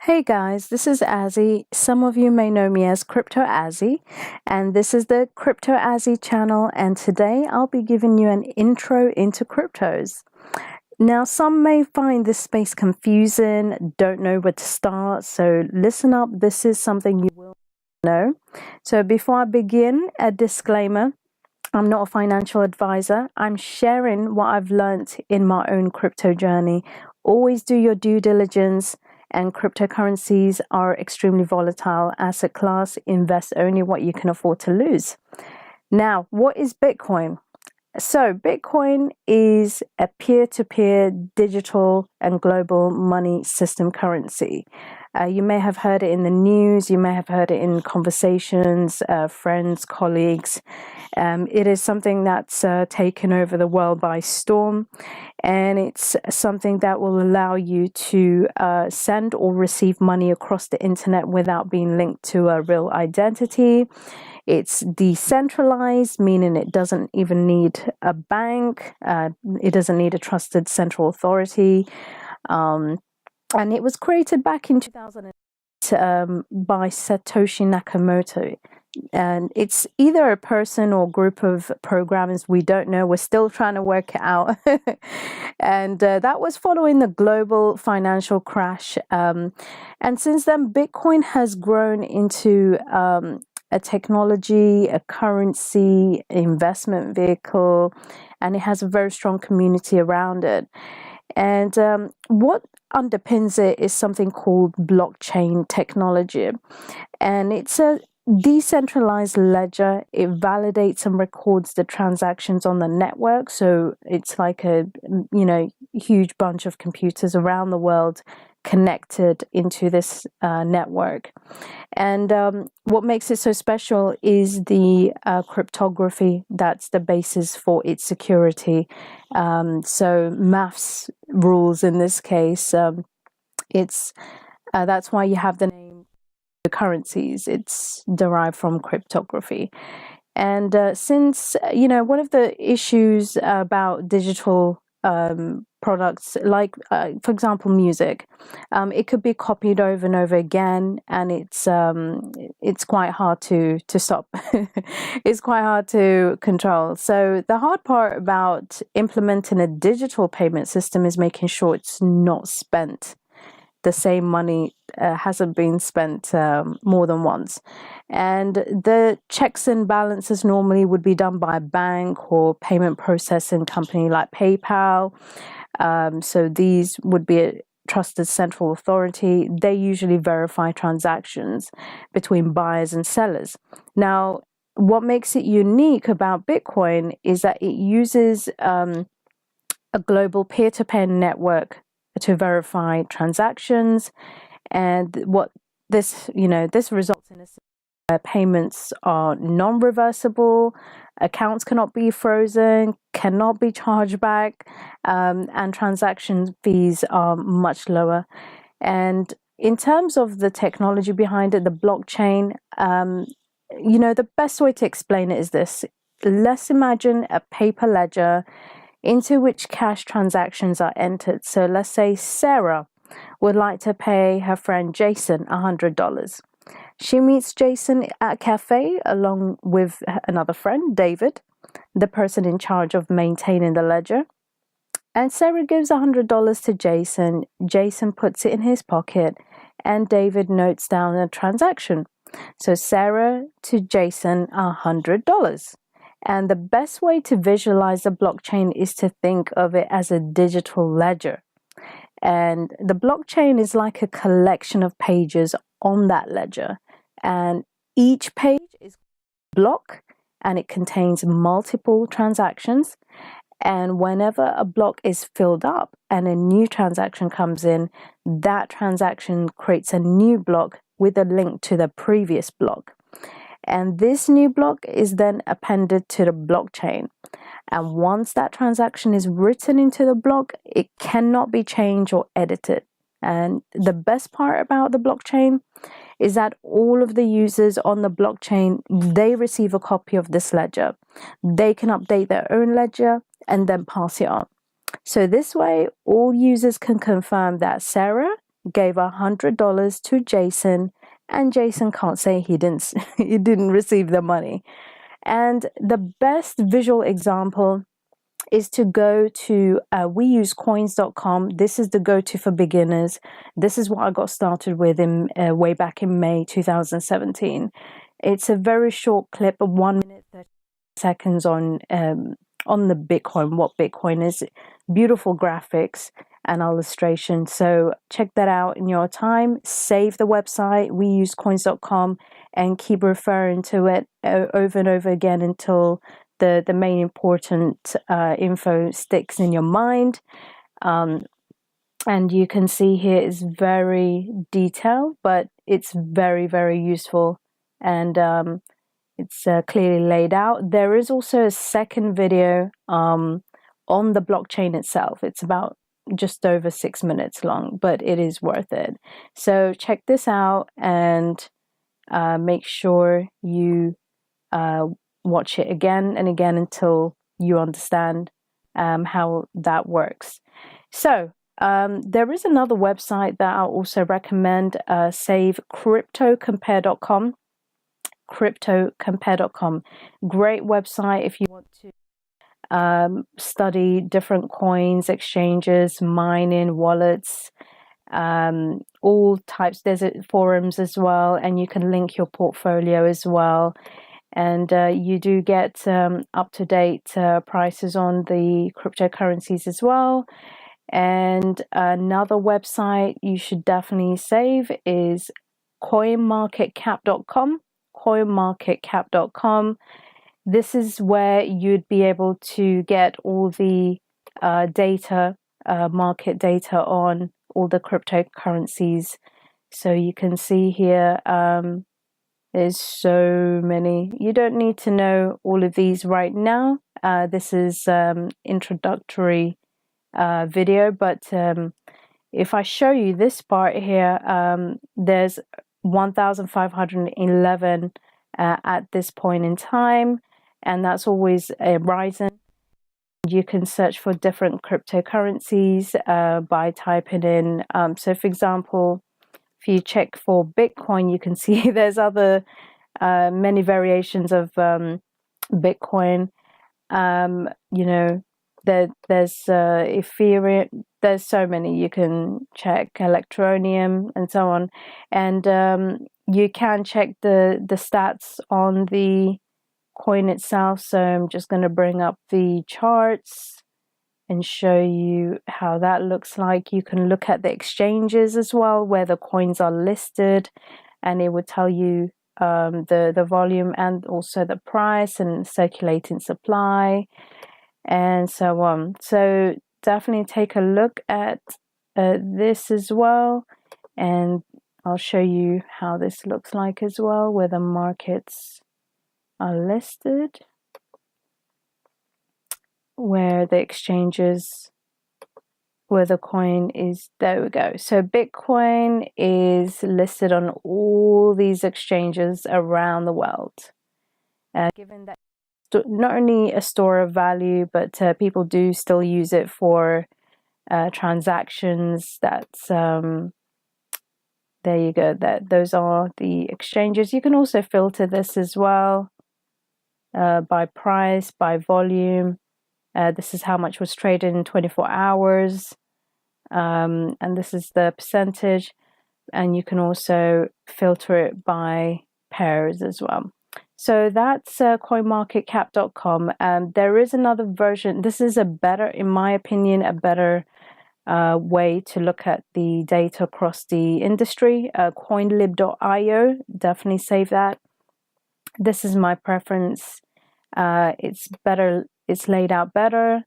Hey guys, this is Azzy. Some of you may know me as Crypto Azzy, and this is the Crypto Azzy channel, and today I'll be giving you an intro into cryptos. Now, some may find this space confusing, don't know where to start, so listen up, this is something you will know. So before I begin, a disclaimer. I'm not a financial advisor. I'm sharing what I've learned in my own crypto journey. Always do your due diligence, and cryptocurrencies are extremely volatile asset class. Invest only what you can afford to lose. Now, what is Bitcoin? So Bitcoin is a peer-to-peer digital and global money system currency. You may have heard it in the news, you may have heard it in conversations, friends, colleagues. It is something that's taken over the world by storm, and it's something that will allow you to send or receive money across the internet without being linked to a real identity. It's decentralized, meaning it doesn't even need a bank. It doesn't need a trusted central authority. And it was created back in 2008 by Satoshi Nakamoto. And it's either a person or group of programmers, we don't know. We're still trying to work it out. And that was following the global financial crash. And since then, Bitcoin has grown into a technology, a currency, investment vehicle, and it has a very strong community around it. And what underpins it is something called blockchain technology. And it's a decentralized ledger. It validates and records the transactions on the network. So it's like a huge bunch of computers around the world connected into this network. And what makes it so special is the cryptography that's the basis for its security. So maths rules in this case. That's why you have the name currencies. It's derived from cryptography. And since one of the issues about digital products, like for example music, it could be copied over and over again, and it's quite hard to stop. It's quite hard to control. So the hard part about implementing a digital payment system is making sure it's not spent. The same money hasn't been spent more than once. And the checks and balances normally would be done by a bank or payment processing company like PayPal. So these would be a trusted central authority. They usually verify transactions between buyers and sellers. Now, what makes it unique about Bitcoin is that it uses a global peer-to-peer network to verify transactions, and what this results in is payments are non-reversible, accounts cannot be frozen, cannot be charged back, and transaction fees are much lower. And in terms of the technology behind it, the blockchain, the best way to explain it is this. Let's imagine a paper ledger into which cash transactions are entered. So let's say Sarah would like to pay her friend Jason $100. She meets Jason at a cafe along with another friend, David, the person in charge of maintaining the ledger. And Sarah gives $100 to Jason. Jason puts it in his pocket, and David notes down a transaction. So Sarah to Jason, $100. And the best way to visualize the blockchain is to think of it as a digital ledger. And the blockchain is like a collection of pages on that ledger. And each page is a block, and it contains multiple transactions. And whenever a block is filled up and a new transaction comes in, that transaction creates a new block with a link to the previous block. And this new block is then appended to the blockchain. And once that transaction is written into the block, it cannot be changed or edited. And the best part about the blockchain is that all of the users on the blockchain, they receive a copy of this ledger. They can update their own ledger and then pass it on. So this way, all users can confirm that Sarah gave $100 to Jason, and Jason can't say he didn't receive the money. And the best visual example is to go to weusecoins.com. This is the go-to for beginners. This is what I got started with in way back in May 2017. It's a very short clip of 1 minute 30 seconds on the Bitcoin, what Bitcoin is, beautiful graphics and illustration. So check that out in your time. Save the website weusecoins.com and keep referring to it over and over again until the main important info sticks in your mind. And you can see here is very detailed, but it's very, very useful, and it's clearly laid out. There is also a second video on the blockchain itself. It's about just over 6 minutes long, but it is worth it. So check this out and make sure you watch it again and again until you understand how that works. So there is another website that I'll also recommend, save cryptocompare.com. Cryptocompare.com. Great website if you want to study different coins, exchanges, mining, wallets, all types. There's forums as well, and you can link your portfolio as well. And you do get up-to-date prices on the cryptocurrencies as well. And another website you should definitely save is coinmarketcap.com. Coinmarketcap.com. This is where you'd be able to get all the data, market data on all the cryptocurrencies. So you can see here, there's so many. You don't need to know all of these right now. This is introductory video, but if I show you this part here, there's 1,511 at this point in time, and that's always rising. You can search for different cryptocurrencies by typing in. So, for example, if you check for Bitcoin, you can see there's other many variations of Bitcoin. You know, there's Ethereum. There's so many. You can check Electronium and so on, and you can check the stats on the coin itself. So I'm just going to bring up the charts and show you how that looks like. You can look at the exchanges as well, where the coins are listed, and it would tell you the volume and also the price and circulating supply and so on. So definitely take a look at this as well, and I'll show you how this looks like as well, where the markets are listed, where the exchanges, where the coin is. There we go. So Bitcoin is listed on all these exchanges around the world. Given that not only a store of value, but people do still use it for transactions. That's there you go. Those are the exchanges. You can also filter this as well by price, by volume. This is how much was traded in 24 hours. And this is the percentage. And you can also filter it by pairs as well. So that's coinmarketcap.com. There is another version. This is a better, in my opinion, a better way to look at the data across the industry. Coinlib.io, definitely save that. This is my preference. It's better, it's laid out better,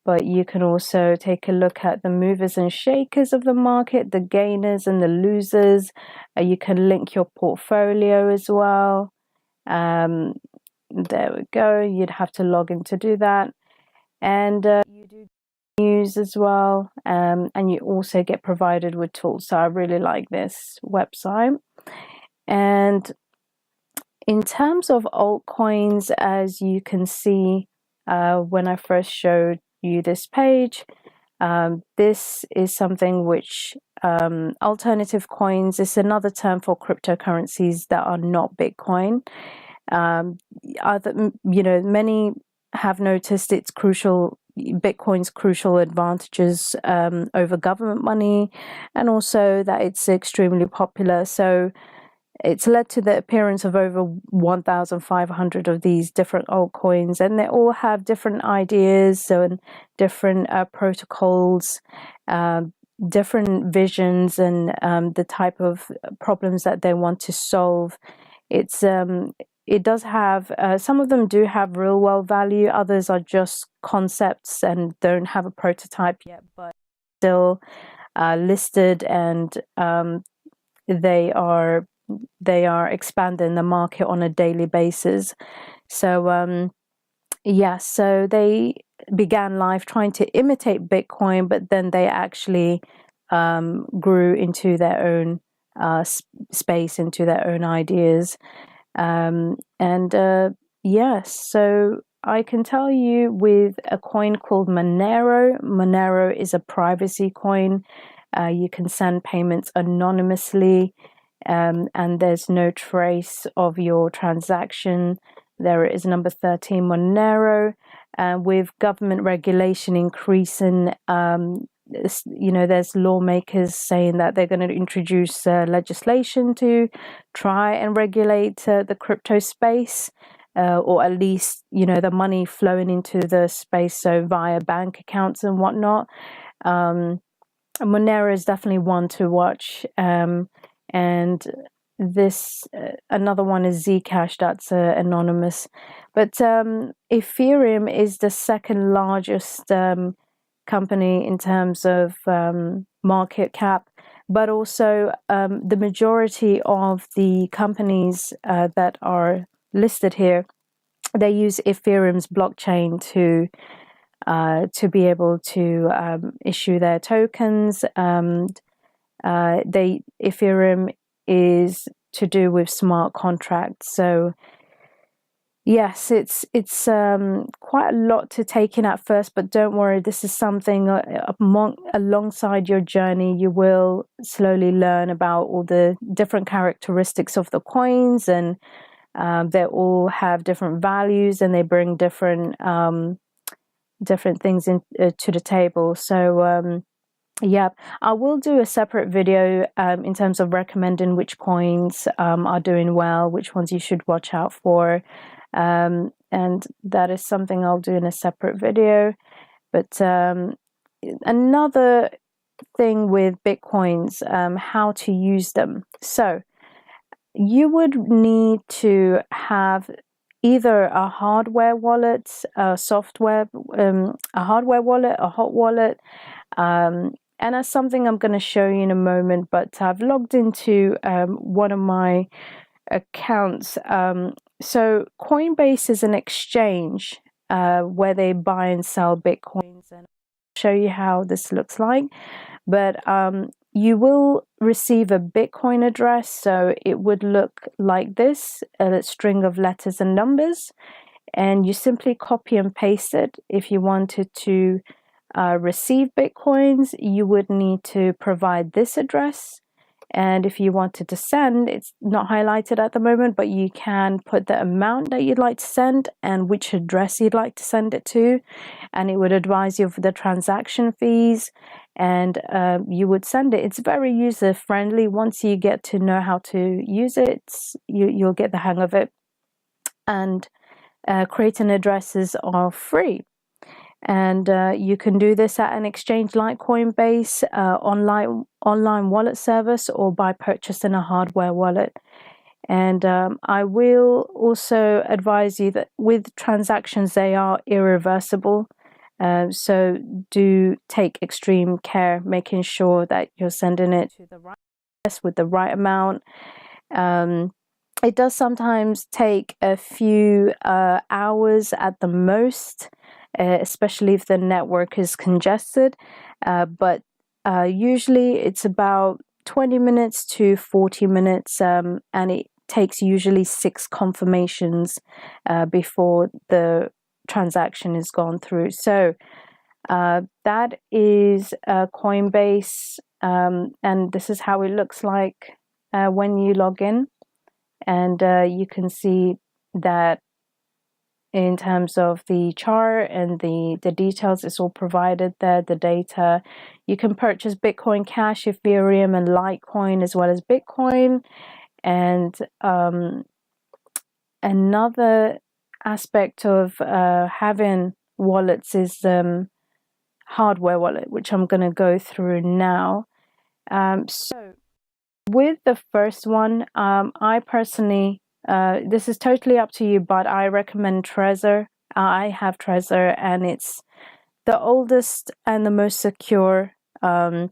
but you can also take a look at the movers and shakers of the market, the gainers and the losers. You can link your portfolio as well. There we go. You'd have to log in to do that. And you do news as well, and you also get provided with tools. So I really like this website. And in terms of altcoins, as you can see, when I first showed you this page, this is something which alternative coins is another term for cryptocurrencies that are not Bitcoin. Many have noticed Bitcoin's crucial advantages over government money, and also that it's extremely popular. So it's led to the appearance of over 1,500 of these different altcoins, and they all have different ideas and different protocols, different visions, and the type of problems that they want to solve. It does have, some of them do have real world value, others are just concepts and don't have a prototype yet, but still listed, and they are expanding the market on a daily basis. So so they began life trying to imitate Bitcoin, but then they actually grew into their own space, into their own ideas. So I can tell you with a coin called Monero. Monero is a privacy coin. You can send payments anonymously, and there's no trace of your transaction. There is number 13, Monero. With government regulation increasing, there's lawmakers saying that they're going to introduce legislation to try and regulate the crypto space, or at least, the money flowing into the space, so via bank accounts and whatnot. Monero is definitely one to watch. And this another one is Zcash, that's anonymous. But Ethereum is the second largest company in terms of market cap, but also the majority of the companies that are listed here, they use Ethereum's blockchain to be able to issue their tokens. Ethereum is to do with smart contracts. So yes, it's quite a lot to take in at first, but don't worry, this is something alongside your journey. You will slowly learn about all the different characteristics of the coins, and they all have different values, and they bring different things to the table. So I will do a separate video in terms of recommending which coins are doing well, which ones you should watch out for. And that is something I'll do in a separate video. But another thing with Bitcoins, how to use them. So you would need to have either a hardware wallet, a hardware wallet, a hot wallet, and that's something I'm going to show you in a moment. But I've logged into one of my accounts. So Coinbase is an exchange where they buy and sell Bitcoins, and I'll show you how this looks like. But you will receive a Bitcoin address, so it would look like this, a string of letters and numbers, and you simply copy and paste it. If you wanted to receive Bitcoins, you would need to provide this address. And if you wanted to send, it's not highlighted at the moment, but you can put the amount that you'd like to send and which address you'd like to send it to, and it would advise you of the transaction fees, and you would send it. It's very user friendly. Once you get to know how to use it, you'll get the hang of it. And creating addresses are free. And you can do this at an exchange like Coinbase, online wallet service, or by purchasing a hardware wallet. And I will also advise you that with transactions, they are irreversible. So do take extreme care, making sure that you're sending it to the right address with the right amount. It does sometimes take a few hours at the most, especially if the network is congested, but usually it's about 20 minutes to 40 minutes, and it takes usually 6 confirmations before the transaction is gone through. So that is Coinbase. and this is how it looks like when you log in. And you can see that in terms of the chart and the details, it's all provided there, the data. You can purchase Bitcoin Cash, Ethereum, and Litecoin, as well as Bitcoin. And another aspect of having wallets is hardware wallet, which I'm going to go through now. So with the first one, I personally, this is totally up to you, but I recommend Trezor. I have Trezor, and it's the oldest and the most secure. And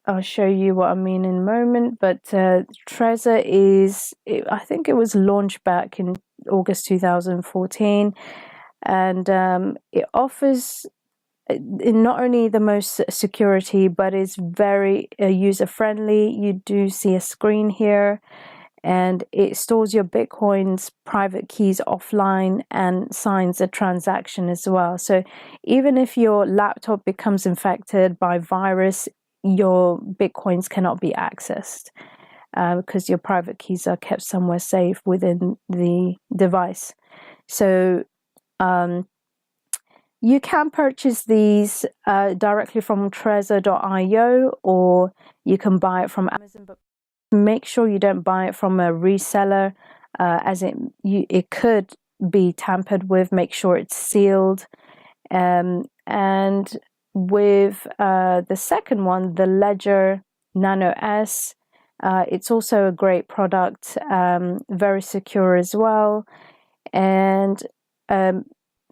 I'll show you what I mean in a moment. But Trezor is, I think it was launched back in August 2014, and it offers not only the most security, but it's very user friendly. You do see a screen here, and it stores your Bitcoin's private keys offline and signs a transaction as well. So even if your laptop becomes infected by virus, your Bitcoins cannot be accessed because your private keys are kept somewhere safe within the device. So you can purchase these directly from Trezor.io, or you can buy it from Amazon, but make sure you don't buy it from a reseller, as it could be tampered with. Make sure it's sealed. And with the second one, the Ledger Nano S, it's also a great product, very secure as well. And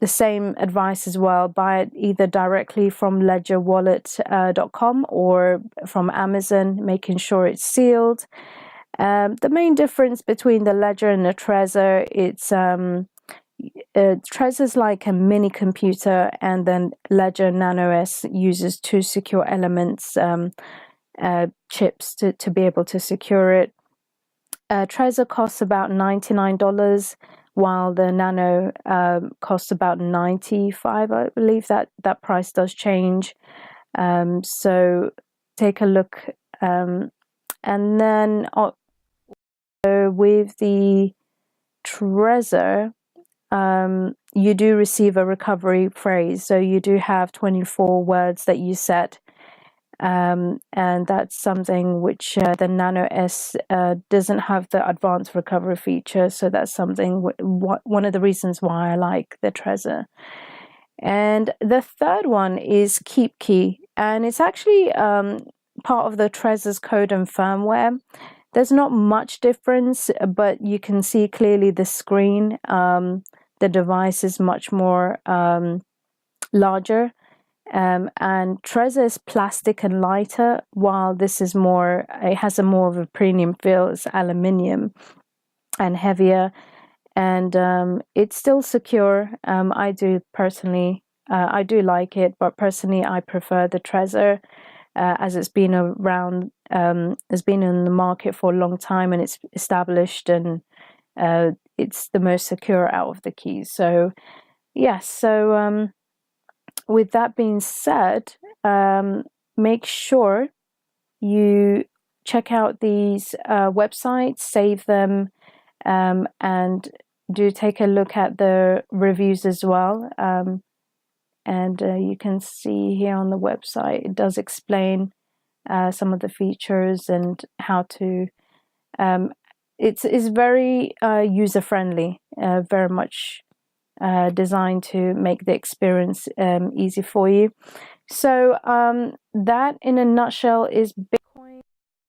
the same advice as well, buy it either directly from ledgerwallet.com or from Amazon, making sure it's sealed. The main difference between the Ledger and the Trezor, it's Trezor's like a mini computer, and then Ledger Nano S uses two secure elements chips to be able to secure it. Trezor costs about $99, while the Nano costs about $95. I believe that price does change. So take a look. And then with the Trezor, you do receive a recovery phrase. So you do have 24 words that you set. And that's something which the Nano S doesn't have the advanced recovery feature. So that's something, one of the reasons why I like the Trezor. And the third one is Keepkey, and it's actually part of the Trezor's code and firmware. There's not much difference, but you can see clearly the screen. The device is much more larger. And Trezor is plastic and lighter, while this is more, it has a more of a premium feel. It's aluminium and heavier, and it's still secure. I do personally, I do like it, but personally I prefer the Trezor as it's been around, it's been in the market for a long time, and it's established, and it's the most secure out of the keys. So yes, so with that being said, make sure you check out these websites, save them, and do take a look at the reviews as well. And you can see here on the website, it does explain some of the features and how to. It's very user-friendly, very much designed to make the experience easy for you. So that in a nutshell is Bitcoin,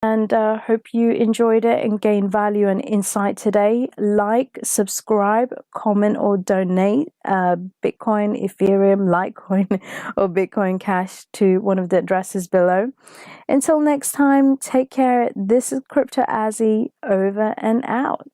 and hope you enjoyed it and gained value and insight today. Like, subscribe, comment, or donate Bitcoin, Ethereum, Litecoin, or Bitcoin Cash to one of the addresses below. Until next time, take care. This is Crypto Azzy, over and out.